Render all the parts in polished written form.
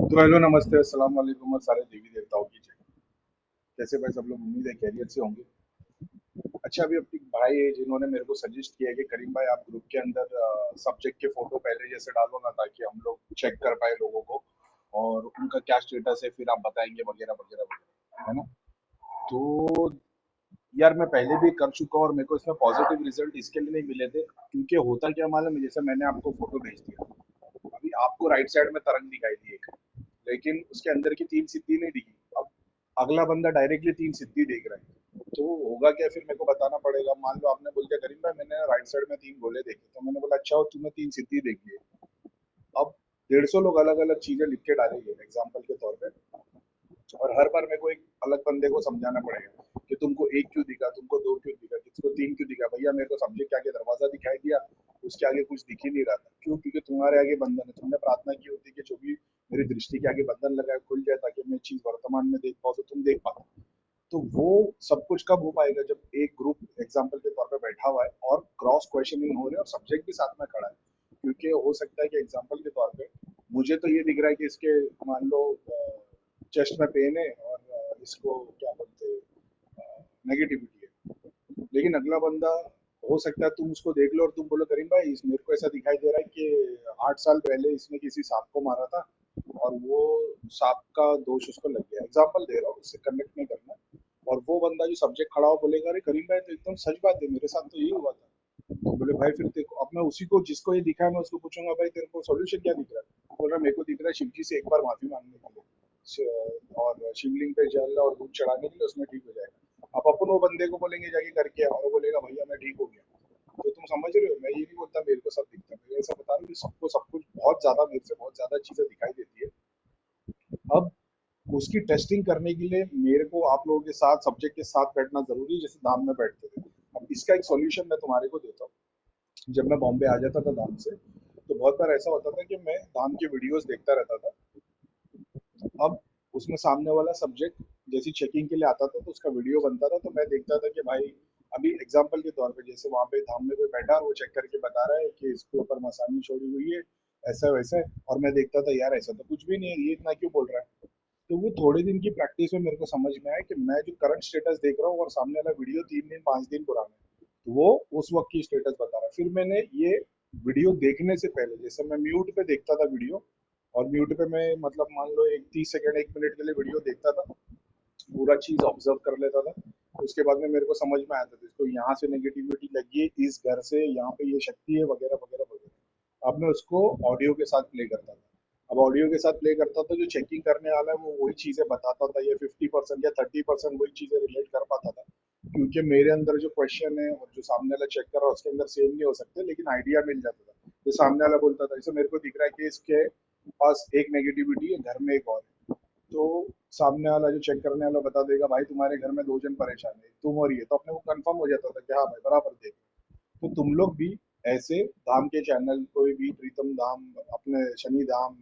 तो हेलो नमस्ते अस्सलाम वालेकुम और सारे देवी देवताओं की जय। कैसे भाई सब लोग, उम्मीद है खैरियत से होंगे। अच्छा, अभी अपनी भाई है जिन्होंने मेरे को सजेस्ट किया कि करीम भाई आप ग्रुप के अंदर सब्जेक्ट के फोटो पहले जैसे डालो ना, ताकि हम लोग चेक कर पाए लोगों को और उनका क्या स्टेटस है, फिर आप बताएंगे वगैरह वगैरह वगैरह, है ना। तो यार मैं पहले भी कर चुका हूँ और मेरे को इसमें पॉजिटिव रिजल्ट इसके लिए नहीं मिले थे क्योंकि होता क्या मालूम है, जैसे मैंने आपको फोटो भेज दिया, अभी आपको राइट साइड में तरंग दिखाई दी एक, लेकिन उसके अंदर की तीन सिद्धि नहीं दिखी। अब अगला बंदा डायरेक्टली तीन सिद्धि देख रहा है, तो होगा क्या, फिर मेरे को बताना पड़ेगा। मान लो आपने बोल दिया करीम भाई मैंने राइट साइड में तीन गोले देखे, तो मैंने बोला अच्छा, और तूने तीन सिद्धि देखी है। अब 150 लोग अलग अलग चीजें लिख के डालेंगे एग्जाम्पल के तौर पे, और हर बार मेरे को एक अलग बंदे को समझाना पड़ेगा कि तुमको एक क्यों दिखा, तुमको दो क्यों दिखा, किसको तीन क्यों दिखा। भैया मेरे को सब्जेक्ट के आगे दरवाजा दिखाई दिया, उसके आगे कुछ दिख ही नहीं रहा था। क्यों? क्योंकि तुम्हारे आगे बंधन है। तुमने प्रार्थना की होती कि जो भी मेरी दृष्टि के आगे बंधन लगा है खुल जाए, ताकि मैं चीज वर्तमान में देख पाऊँ, तो तुम देख पाओ। तो वो सब कुछ कब हो पाएगा, जब एक ग्रुप एग्जाम्पल के तौर पे बैठा हुआ है और क्रॉस क्वेश्चनिंग हो रही है और सब्जेक्ट भी साथ में खड़ा है। क्योंकि हो सकता है कि एग्जाम्पल के तौर पे मुझे तो ये दिख रहा है कि इसके मान लो चेस्ट में पेन है और इसको क्या बोलते हैं, नेगेटिविटी है, लेकिन अगला बंदा हो सकता है तुम उसको देख लो और तुम बोलो करीम भाई मेरे को ऐसा दिखाई दे रहा है कि 8 साल पहले इसने किसी सांप को मारा था और वो सांप का दोष उसको लग गया। एग्जाम्पल दे रहा हूँ, उससे कनेक्ट नहीं करना। और वो बंदा जो सब्जेक्ट खड़ा हो बोलेगा अरे करीम भाई तो एकदम सच बात है, मेरे साथ तो यही हुआ था। तो बोले भाई फिर देखो, अब मैं उसी को जिसको ये दिखा है मैं उसको पूछूंगा भाई तेरे को सॉल्यूशन क्या दिख रहा है। बोल रहा मेरे को दिख रहा है शिव जी से एक बार माफी मांगने के लिए और शिवलिंग पे जल और दूध चढ़ाने के लिए, उसमें ठीक हो जाएगा। अब अपन वो बंदे को बोलेंगे जाके करके आओ, और वो बोलेगा भैया मैं ठीक हो गया। तो तुम समझ रहे हो, मैं ये नहीं बोलता मेरे को सब दिखता है, मैं ऐसा बता रहा हूँ कि सबको सब कुछ बहुत ज्यादा, मेरे से बहुत ज्यादा चीजें दिखाई देती है। अब उसकी टेस्टिंग करने के लिए मेरे को आप लोगों के साथ सब्जेक्ट के साथ बैठना जरूरी है, जैसे धाम में बैठते थे। अब इसका एक सॉल्यूशन मैं तुम्हारे को देता हूँ। जब मैं बॉम्बे आ जाता था धाम से, तो बहुत बार ऐसा होता था कि मैं धाम के वीडियोस देखता रहता था। अब उसमें सामने वाला सब्जेक्ट जैसी चेकिंग के लिए आता था तो उसका वीडियो बनता था, तो मैं देखता था कि भाई अभी एग्जाम्पल के तौर पे जैसे वहां पे धाम में कोई बैठा है, वो चेक करके बता रहा है कि इसके ऊपर मसानी छोड़ी हुई है, ऐसा वैसा है। और मैं देखता था यार ऐसा तो कुछ भी नहीं है, ये इतना क्यों बोल रहा है। तो वो थोड़े दिन की प्रैक्टिस में मेरे को समझ में आया कि मैं जो करंट स्टेटस देख रहा हूँ और सामने वाला वीडियो 3 दिन 5 दिन पुराना है, तो वो उस वक्त की स्टेटस बता रहा है। फिर मैंने ये वीडियो देखने से पहले, जैसे मैं म्यूट पे देखता था वीडियो, और म्यूट पे मैं मतलब मान लो एक 30 सेकंड 1 मिनट के लिए वीडियो देखता था, पूरा चीज ऑब्जर्व कर लेता था। उसके बाद में मेरे को समझ में आता था इसको यहाँ से नेगेटिविटी लगी है, इस घर से यहाँ पे ये शक्ति है, वगैरह वगैरह वगैरह। अब मैं उसको ऑडियो के साथ प्ले करता था। अब ऑडियो के साथ प्ले करता था, जो चेकिंग करने वाला है वो वही चीजें बताता था, ये 50% या 30% वही चीजें रिलेट कर पाता था। क्योंकि मेरे अंदर जो क्वेश्चन है और जो सामने वाला चेक कर रहा है उसके अंदर सेम नहीं हो सकते, लेकिन आइडिया मिल जाता था। जो सामने वाला बोलता था, जैसे मेरे को दिख रहा है कि इसके पास एक नेगेटिविटी है, घर में एक और है, तो सामने वाला जो चेक करने वाला बता देगा भाई तुम्हारे घर में 2 जन परेशान है, तुम और ये। तो अपने को कंफर्म हो जाता था कि हाँ भाई बराबर देख। तो तुम लोग भी ऐसे धाम के चैनल, कोई भी प्रीतम धाम, अपने शनि धाम,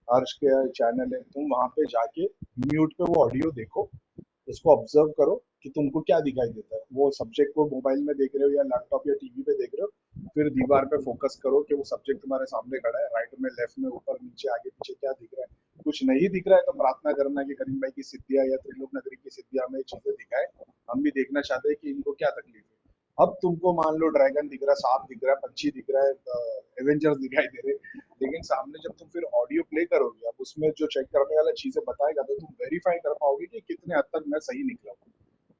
हर्ष के चैनल है, तुम वहां पे जाके म्यूट पे वो ऑडियो देखो, उसको ऑब्जर्व करो कि तुमको क्या दिखाई देता है। वो सब्जेक्ट को मोबाइल में देख रहे हो या लैपटॉप या टीवी पे देख रहे हो, फिर दीवार पे फोकस करो कि वो सब्जेक्ट तुम्हारे सामने खड़ा है, राइट में लेफ्ट में ऊपर नीचे आगे पीछे क्या दिख रहा है। कुछ नहीं दिख रहा है तो प्रार्थना करना कि करीम भाई की सिद्धियां या त्रिलोक नगरी की सिद्धियां में चीजें दिखाए, हम भी देखना चाहते हैं कि इनको क्या तकलीफ है। अब तुमको मान लो ड्रैगन दिख रहा है, सांप दिख रहा है, पंछी दिख रहा है, एवेंजर्स दिखाई दे रहे हैं, लेकिन सामने जब तुम फिर ऑडियो प्ले करोगे, अब उसमें जो चेक करने वाला चीजें बताएगा, तो तुम वेरीफाई कर पाओगे कि कितने हद तक मैं सही निकला हूँ।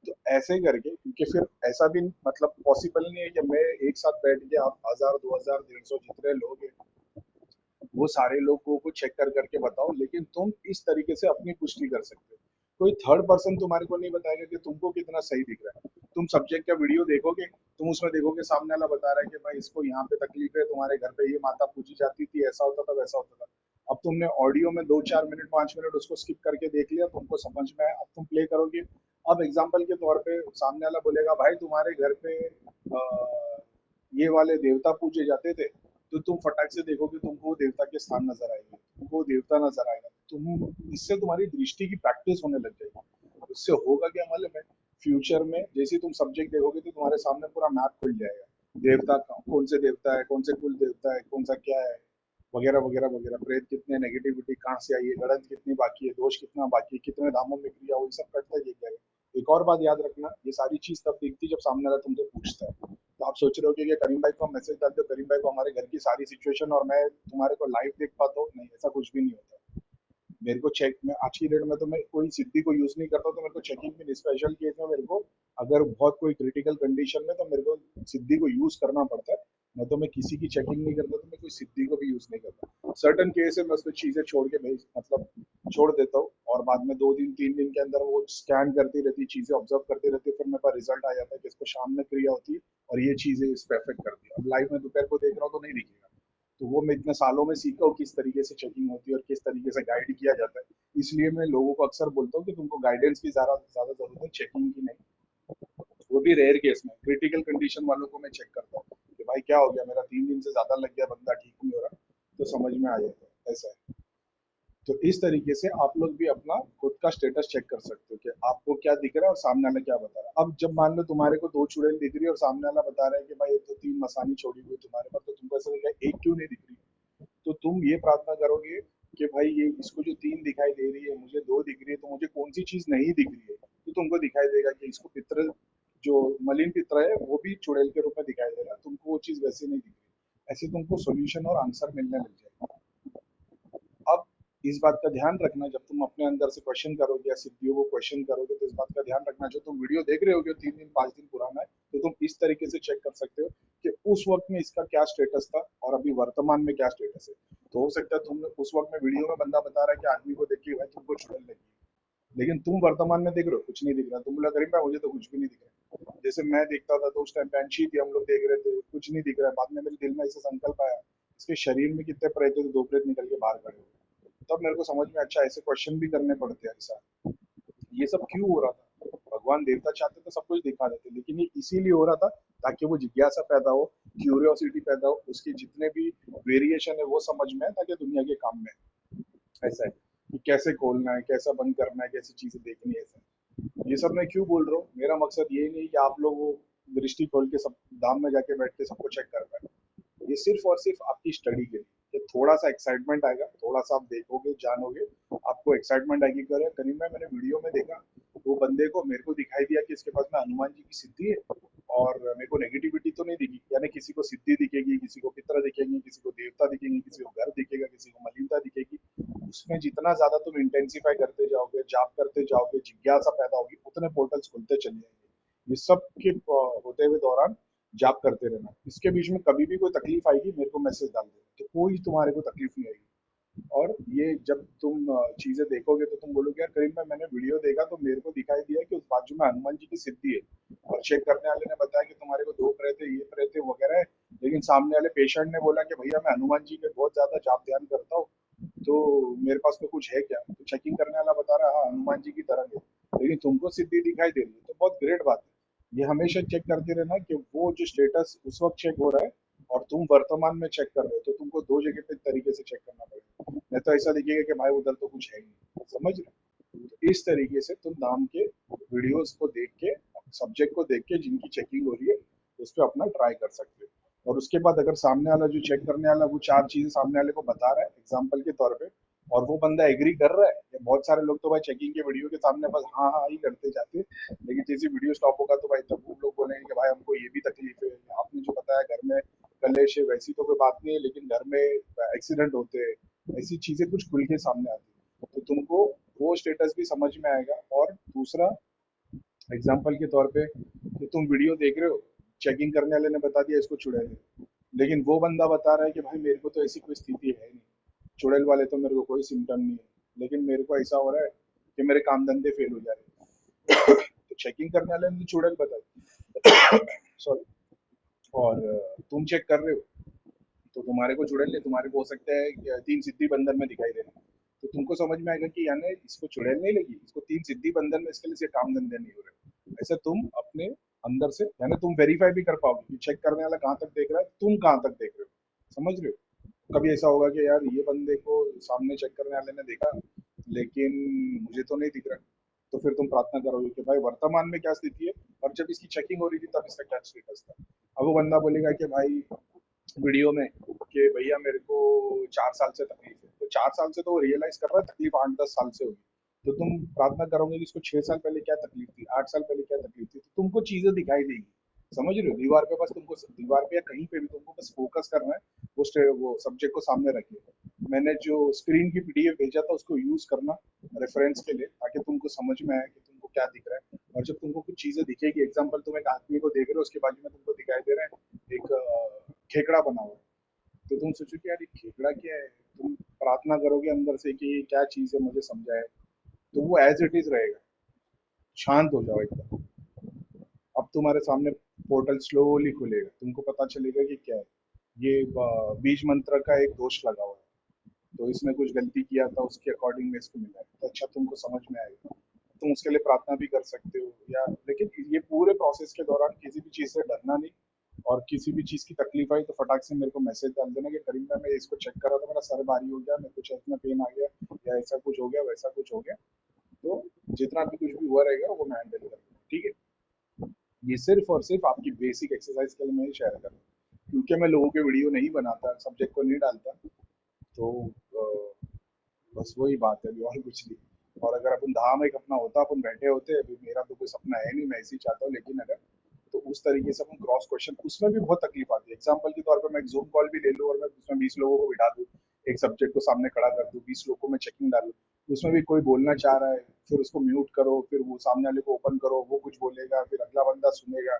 तो ऐसे करके, क्योंकि फिर ऐसा भी मतलब पॉसिबल नहीं है कि मैं एक साथ बैठ के आप 1000 2000 150 जितने लोग हैं वो सारे लोगों को चेक कर करके बताओ, लेकिन तुम इस तरीके से अपनी पुष्टि कर सकते हो। कोई थर्ड पर्सन तुम्हारे को नहीं बताएगा कि तुमको कितना सही दिख रहा है। तुम सब्जेक्ट का वीडियो देखोगे, तुम उसमें देखोगे सामने वाला बता रहा है कि भाई इसको यहाँ पे तकलीफ है, तुम्हारे घर पे ये माता पूजी जाती थी, ऐसा होता था वैसा होता था। अब तुमने ऑडियो में 2 4 मिनट 5 मिनट उसको स्किप करके देख लिया, तुमको समझ में आया, अब तुम प्ले करोगे। अब एग्जाम्पल के तौर पे सामने वाला बोलेगा भाई तुम्हारे घर पे ये वाले देवता पूजे जाते थे, तो तुम फटाक से देखोगे तुमको वो देवता के स्थान नजर आएंगे, तुमको वो देवता नजर आएगा। तुम इससे तुम्हारी दृष्टि की प्रैक्टिस होने लग जाएगी। उससे होगा क्या मालूम है, फ्यूचर में जैसे तुम सब्जेक्ट देखोगे तो तुम्हारे सामने पूरा मैप खुल जाएगा, देवता कौन से देवता है, कौन से कुल देवता है, कौन सा क्या है। वगैरह वगैरह वगैरह, प्रेत कितने, नेगेटिविटी कहाँ से आई है, गलत कितनी बाकी है, दोष कितना बाकी है, कितने धामों में क्रिया हुई, सब करता है ये। एक और बात याद रखना, ये सारी चीज तब दिखती जब सामने वाला तुमसे पूछता है। तो आप सोच रहे हो कि करीम भाई को हम मैसेज डालते हो, करीम भाई को हमारे घर की सारी सिचुएशन और मैं तुम्हारे को लाइव देख पाता हूँ, नहीं, ऐसा कुछ भी नहीं होता। मेरे को चेक में आज की डेट में तो मैं कोई सिद्धि को यूज नहीं करता, तो मेरे को चेकिंग में स्पेशल केस में मेरे को अगर बहुत कोई क्रिटिकल कंडीशन में तो मेरे को सिद्धि को यूज करना पड़ता है। मैं तो मैं किसी की चेकिंग नहीं करता, तो मैं कोई सिद्धि को भी यूज नहीं करता। सर्टन केस है मैं उसमें चीजें छोड़ के भेज मतलब छोड़ देता हूँ, और बाद में 2 दिन 3 दिन के अंदर वो स्कैन करती रहती, चीजें ऑब्जर्व करती रहती, फिर मेरे पास रिजल्ट आ जाता है कि इसको शाम में क्रिया होती है और ये चीजें इस पे अफेक्ट करती है। अब लाइव में दोपहर को देख रहा हूँ तो नहीं दिखेगा, तो वो मैं इतने सालों में सीखा हूँ किस तरीके से चेकिंग होती है और किस तरीके से गाइड किया जाता है। इसलिए मैं लोगों को अक्सर बोलता हूँ कि तुमको गाइडेंस की ज्यादा ज्यादा जरूरत है, चेकिंग की नहीं। वो भी रेयर केस में, क्रिटिकल कंडीशन वालों को मैं चेक करता हूँ कि भाई क्या हो गया, मेरा 3 दिन से ज्यादा लग गया, बंदा ठीक नहीं हो रहा, तो समझ में आ जाता है ऐसा है। तो इस तरीके से आप लोग भी अपना खुद का स्टेटस चेक कर सकते हो कि आपको क्या दिख रहा है और सामने वाला क्या बता रहा है। अब जब मान लो तुम्हारे को 2 चुड़ैल दिख रही है और सामने वाला बता रहा है कि भाई ये तो 3 मसानी छोड़ी हुई तुम्हारे पास, तो तुमको ऐसा लगा एक क्यों नहीं दिख रही, तो तुम ये प्रार्थना करोगे कि भाई ये इसको जो 3 दिखाई दे रही है, मुझे 2 दिख रही है, तो मुझे कौन सी चीज नहीं दिख रही है, तो तुमको दिखाई देगा कि इसको पित्र जो मलिन पित्र है वो भी चुड़ैल के रूप में दिखाई दे रहा है, तुमको वो चीज वैसे नहीं दिख रही। ऐसे तुमको सोल्यूशन और आंसर मिलने लग जाएगा। अब इस बात का ध्यान रखना, जब तुम अपने अंदर से क्वेश्चन करोगे या सिद्धियों को क्वेश्चन करोगे, तो इस बात का ध्यान रखना, जो तुम वीडियो देख रहे होगे 3 दिन 5 दिन पुराना है, तो तुम इस तरीके से चेक कर सकते हो कि उस वक्त में इसका क्या स्टेटस था और अभी वर्तमान में क्या स्टेटस है। तो हो सकता है तुमने उस वक्त में वीडियो में बंदा बता रहा है कि आदमी को देखिए भाई तुमको चुड़ैल लगी, लेकिन तुम वर्तमान में देख रहे हो कुछ नहीं दिख रहा, तुम बोला करीब भाई मुझे तो कुछ भी नहीं दिख रहा। जैसे मैं देखता था तो उस टाइम बैंशी थी, हम लोग देख रहे थे, कुछ नहीं दिख रहा है, बाद में मेरे दिल में ऐसा संकल्प आया, इसके शरीर में कितने प्रेत थे, तो 2 प्रेत निकल के बाहर खड़े हुए। तब मेरे को समझ में अच्छा ऐसे क्वेश्चन भी करने पड़ते हैं, ऐसा ये सब क्यों हो रहा था। भगवान देवता चाहते तो सब कुछ दिखा देते, लेकिन ये इसीलिए हो रहा था ताकि वो जिज्ञासा पैदा हो, क्यूरियोसिटी पैदा हो, उसके जितने भी वेरिएशन है वो समझ में आए, ताकि दुनिया के काम में ऐसा है कि कैसे खोलना है, कैसा बंद करना है, कैसी चीजें देखनी है, ऐसा। ये सब मैं क्यों बोल रहा हूँ, मेरा मकसद ये नहीं कि आप लोग वो दृष्टि खोल के सब धाम में जाके बैठ के सबको चेक कर पाए। ये सिर्फ और सिर्फ आपकी स्टडी के लिए, कि थोड़ा सा एक्साइटमेंट आएगा, थोड़ा सा आप देखोगे जानोगे, आपको एक्साइटमेंट आएगी। करे करीब में मैंने वीडियो में देखा, वो बंदे को मेरे को दिखाई दिया कि इसके पास में हनुमान जी की सिद्धि है, और मेरे को नेगेटिविटी तो नहीं दिखी। यानी किसी को सिद्धि दिखेगी, किसी को पितर दिखेंगे, किसी को देवता दिखेंगे, किसी को घर दिखेगा, किसी को मलिनता दिखेगी। उसमें जितना ज्यादा तुम इंटेंसिफाई करते जाओगे, जाप करते जाओगे, जिज्ञासा पैदा होगी, उतने पोर्टल्स खुलते चले जाएंगे। ये सब के होते हुए दौरान जाप करते रहना। इसके बीच में कभी भी कोई तकलीफ आएगी मेरे को मैसेज डाल देना, तो कोई तुम्हारे को तकलीफ नहीं आएगी। और ये जब तुम चीजें देखोगे तो तुम बोलोगे यार करीब में मैंने वीडियो देखा तो मेरे को दिखाई दिया कि उस बाजू में हनुमान जी की सिद्धि है, और चेक करने वाले ने बताया कि तुम्हारे को 2 प्रेत है, ये प्रेत है वगैरह है, लेकिन सामने वाले पेशेंट ने बोला कि भैया मैं हनुमान जी के बहुत ज्यादा जाप ध्यान करता हूँ, तो मेरे पास में कुछ है क्या। तो चेकिंग करने वाला बता रहा है हाँ हनुमान जी की तरह है, लेकिन तुमको सिद्धि दिखाई दे रही है, तो बहुत ग्रेट बात है। ये हमेशा चेक करते रहना कि वो जो स्टेटस उस वक्त चेक हो रहा है और तुम वर्तमान में चेक कर रहे हो, तो तुमको 2 जगह पे तरीके से चेक करना पड़ेगा। नहीं तो ऐसा दिखेगा कि भाई उधर तो कुछ है ही नहीं, समझ रहे हो? तो इस तरीके से तुम नाम के वीडियोस को देख के, सब्जेक्ट को देख के जिनकी चेकिंग हो रही है उस पर अपना ट्राई कर सकते हो। और उसके बाद अगर सामने वाला जो चेक करने वाला वो 4 चीजें सामने वाले को बता रहा है एग्जाम्पल के तौर पे, और वो बंदा एग्री कर रहा है, या बहुत सारे लोग तो भाई चेकिंग के वीडियो के सामने बस हाँ हाँ ही करते जाते हैं, लेकिन जैसे वीडियो स्टॉप होगा तो भाई तब वो लोग बोलेंगे कि भाई हमको ये भी तकलीफ है, आपने जो बताया घर में कलेश है, वैसी तो कोई बात नहीं है, लेकिन घर में एक्सीडेंट होते हैं, ऐसी चीजें कुछ खुल के सामने आती है, तो तुमको वो स्टेटस भी समझ में आएगा। और दूसरा एग्जाम्पल के तौर पे कि तुम वीडियो देख रहे हो, चेकिंग करने वाले ने बता दिया इसको चुड़ैल है, लेकिन वो बंदा बता रहा है कि भाई मेरे को तो ऐसी कोई स्थिति है नहीं, चुड़ैल वाले तो मेरे को कोई सिम्टम नहीं है, लेकिन मेरे को ऐसा हो रहा है कि मेरे काम धंधे फेल हो जा रहे हैं। तो चेकिंग करने वाले ने तो चुड़ैल बताई, सॉरी, और तुम चेक कर रहे हो तो तुम्हारे को चुड़ैल नहीं, तुम्हारे को हो सकता है कि 3 सिद्धि बंधन में दिखाई देना, तो तुमको समझ में आएगा कि यानी इसको चुड़ैल नहीं लगी, इसको 3 सिद्धि बंधन में, इसके लिए इसके काम धंधे नहीं हो रहे। ऐसे तुम अपने अंदर से यानी तुम वेरीफाई भी कर पाओगे कि चेक करने वाला कहाँ तक देख रहा है, तुम कहाँ तक देख रहे हो, समझ रहे हो। कभी ऐसा होगा कि यार ये बंदे को सामने चेक करने वाले ने देखा, लेकिन मुझे तो नहीं दिख रहा, तो फिर तुम प्रार्थना करोगे कि भाई वर्तमान में क्या स्थिति है, और जब इसकी चेकिंग हो रही थी तब इसका क्या स्टेटस था। अब वो बंदा बोलेगा कि भाई वीडियो में कि भैया मेरे को 4 साल से तकलीफ है, तो 4 साल से तो वो रियलाइज कर रहा है तकलीफ 8-10 साल से होगी। तो तुम प्रार्थना करोगे कि इसको 6 साल पहले क्या तकलीफ थी, 8 साल पहले क्या तकलीफ थी, तो तुमको चीजें दिखाई देगी। समझ रहे हो? दीवार पे बस तुमको, दीवार पे या कहीं पे भी तुमको बस फोकस करना है, वो सब्जेक्ट को सामने रखिए। मैंने जो स्क्रीन की पीडीएफ भेजा था उसको यूज करना रेफरेंस के लिए, ताकि तुमको समझ में आए कि तुमको क्या दिख रहा है। और जब तुमको कुछ चीजें दिखेगी, एग्जाम्पल तुम एक आदमी को देख रहे हो, उसके बाजू में तुमको दिखाई दे रहा है एक खेकड़ा बना हुआ है, तो तुम सोचो कि यार ये खेकड़ा क्या है, तुम प्रार्थना करोगे अंदर से कि ये क्या चीज है, मुझे समझाए। तो वो एज इट इज रहेगा, शांत हो जाओ एकदम। अब तुम्हारे सामने पोर्टल स्लोली खुलेगा, तुमको पता चलेगा कि क्या है ये। बीज मंत्र का एक दोष लगा हुआ है, तो इसने कुछ गलती किया था, उसके अकॉर्डिंग में इसको मिला है, तो अच्छा तुमको समझ में आएगा। तुम उसके लिए प्रार्थना भी कर सकते हो या, लेकिन ये पूरे प्रोसेस के दौरान किसी भी चीज से डरना नहीं। और किसी भी चीज की तकलीफ आई तो फटाक से मेरे को मैसेज डाल देना कि करीम भाई मैं इसको चेक करा तो मेरा सर भारी हो गया, मेरे को चेस्ट में पेन आ गया, या ऐसा कुछ हो गया, वैसा कुछ हो गया। तो जितना भी कुछ भी हुआ रहेगा वो मैं हैंडल कर लूंगा, ठीक है। ये सिर्फ और सिर्फ आपकी बेसिक एक्सरसाइज के लिए मैं शेयर कर रहा हूँ, क्योंकि मैं लोगों के वीडियो नहीं बनाता, सब्जेक्ट को नहीं डालता। तो बस वही बात है, अभी और कुछ नहीं। और अगर अपन धाम एक अपना होता, अपन बैठे होते, अभी मेरा तो कोई सपना है नहीं, मैं ऐसे ही चाहता हूँ, लेकिन अगर तो उस तरीके से अपन क्रॉस क्वेश्चन, उसमें भी बहुत तकलीफ आती है। एग्जाम्पल के तौर पर मैं एक जूम कॉल भी ले लूँ और मैं उसमें 20 लोगों को बिठा दूँ, एक सब्जेक्ट को सामने खड़ा कर दूँ, 20 लोगों को मैं चेकिंग डालूँ, उसमें भी कोई बोलना चाह रहा है, फिर उसको म्यूट करो, फिर वो सामने वाले को ओपन करो, वो कुछ बोलेगा, फिर अगला बंदा सुनेगा।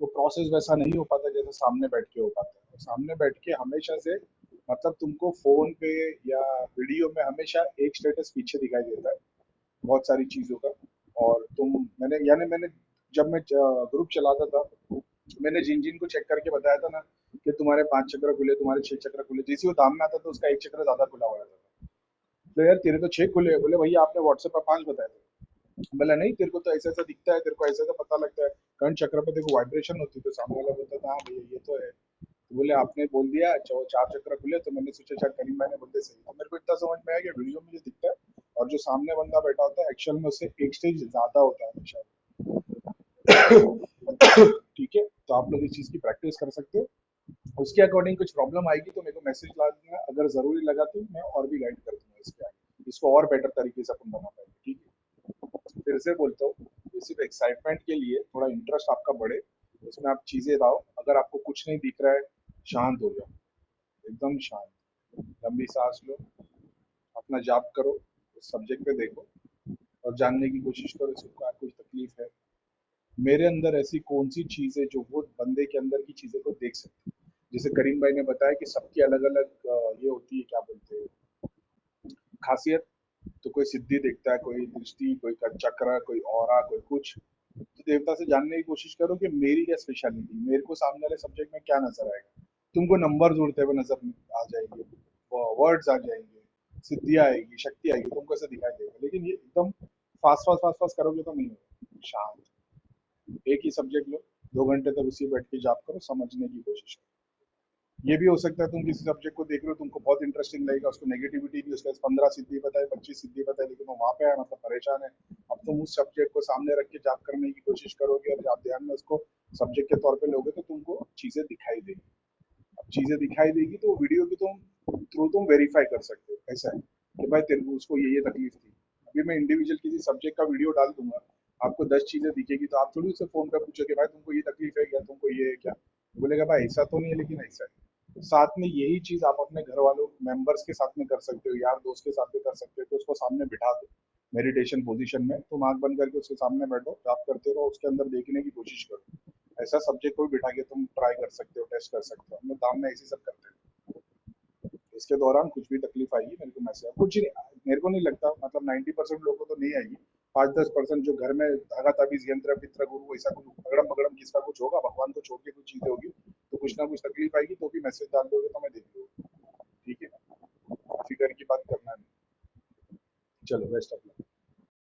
वो प्रोसेस वैसा नहीं हो पाता जैसे सामने बैठ के हो पाता है। और सामने बैठ के हमेशा से, मतलब तुमको फोन पे या वीडियो में हमेशा एक स्टेटस पीछे दिखाई देता है बहुत सारी चीजों का। और मैंने जब मैं ग्रुप चलाता था, मैंने जिन जिन को चेक करके बताया था ना कि तुम्हारे 5 चक्र खुले, तुम्हारे 6 चक्र खुले, जैसे वो दाम में आता था उसका एक चक्र ज्यादा खुला हुआ रहता था। तो यार तेरे तो 6 खुले, बोले भैया आपने व्हाट्सएप पर 5 बताए थे। बोला नहीं, तेरे को तो ऐसा ऐसा दिखता है, तेरे को ऐसा ऐसा पता लगता है, कर्ण चक्र पे देखो वाइब्रेशन होती है। तो सामने वाला बोलता था हाँ भैया ये तो है। तो बोले आपने बोल दिया 4 चक्र खुले, तो मैंने सोचा शायद करीम भाई ने बोलते सही। तो मेरे को इतना समझ में आया कि वीडियो में जो दिखता है और जो सामने बंदा बैठा होता है, एक्चुअल में उससे एक स्टेज ज्यादा होता है हमेशा। ठीक है, तो आप लोग इस चीज की प्रैक्टिस कर सकते हो। उसके अकॉर्डिंग कुछ प्रॉब्लम आएगी तो मेरे को मैसेज ला देना, अगर जरूरी लगा तो मैं और भी गाइड कर दूंगा इसके आगे, इसको और बेटर तरीके से अपन बना पाएंगे, ठीक है। फिर से बोलता हूँ, ये सिर्फ एक्साइटमेंट के लिए, थोड़ा इंटरेस्ट आपका बढ़े, उसमें आप चीजें लाओ। अगर आपको कुछ नहीं दिख रहा है, शांत हो जाओ, एकदम शांत, लंबी सांस लो, अपना जाप करो, उस सब्जेक्ट पे देखो और जानने की कोशिश करो इसको क्या कुछ तकलीफ है। मेरे अंदर ऐसी कौन सी चीज है जो वो बंदे के अंदर की चीजें को देख सकती है। जैसे करीम भाई ने बताया कि सबकी अलग अलग ये होती है, क्या बोलते हैं, खासियत। तो कोई सिद्धि देखता है, कोई दृष्टि, कोई का चक्र, कोई औरा, कोई कुछ। तो देवता से जानने की कोशिश करो कि मेरी क्या स्पेशलिटी, मेरे को सामने वाले सब्जेक्ट में क्या नजर आएगा। तुमको नंबर जुड़ते हुए नजर आ जाएंगे, वर्ड्स आ जाएंगे, सिद्धियां आएगी, शक्ति आएगी, तुमको ऐसा दिखाई देगा। लेकिन ये एकदम फास्ट फास्ट फास्ट फास्ट करोगे तो नहीं होगा। शांत, एक ही सब्जेक्ट लो, 2 घंटे तक उसी बैठ के जाप करो, समझने की कोशिश करो। ये भी हो सकता है तुम किसी सब्जेक्ट को देख रहे हो, तुमको बहुत इंटरेस्टिंग लगेगा, उसको नेगेटिविटी भी, उसके 15 सिद्धि बताए, 25 सिद्धि बताए, लेकिन वो वहां पे है, मतलब परेशान है। अब तुम उस सब्जेक्ट को सामने रख के जाप करने की कोशिश करोगे और आप ध्यान में उसको सब्जेक्ट के तौर पे लोगे, तो तुमको चीजें दिखाई देगी। अब चीजें दिखाई देगी तो वीडियो की तुम थ्रू तुम वेरीफाई कर सकते हो। ऐसा है कि भाई तेरे को उसको ये तकलीफ थी। अभी मैं इंडिविजुअल किसी सब्जेक्ट का वीडियो डाल दूंगा, आपको 10 चीजें दिखेगी, तो आप थोड़ी उसे फोन पे पूछोगे भाई तुमको ये तकलीफ है क्या, तुमको ये है क्या। बोलेगा भाई ऐसा तो नहीं है, लेकिन ऐसा है। साथ में यही चीज आप अपने घर वालों, मेंबर्स के साथ में कर सकते हो, यार दोस्त के साथ में कर सकते हो, कि उसको सामने बिठा दो मेडिटेशन पोजीशन में, तुम आंख बंद करके उसके सामने बैठो, जाप करते रहो, उसके अंदर देखने की कोशिश करो। ऐसा सब्जेक्ट को भी बिठा के तुम ट्राई कर सकते हो, टेस्ट कर सकते हो। हम लोग काम में ऐसे सब करते हैं। इसके दौरान कुछ भी तकलीफ आएगी मेरे को मैसेज, कुछ नहीं, मेरे को नहीं लगता, मतलब 90% लोगों को तो नहीं आएगी। 5-10% जो घर में धागा ताबीज यंत्र पित्र गुरु ऐसा कुछ पगड़म पगड़म किसका कुछ होगा, भगवान को छोड़ के कुछ चीजें होगी, तो कुछ ना कुछ तकलीफ आएगी, तो भी मैसेज डाल दोगे तो मैं देख लूंगा, ठीक है। फिकर की बात करना नहीं। चलो बेस्ट ऑफ लक।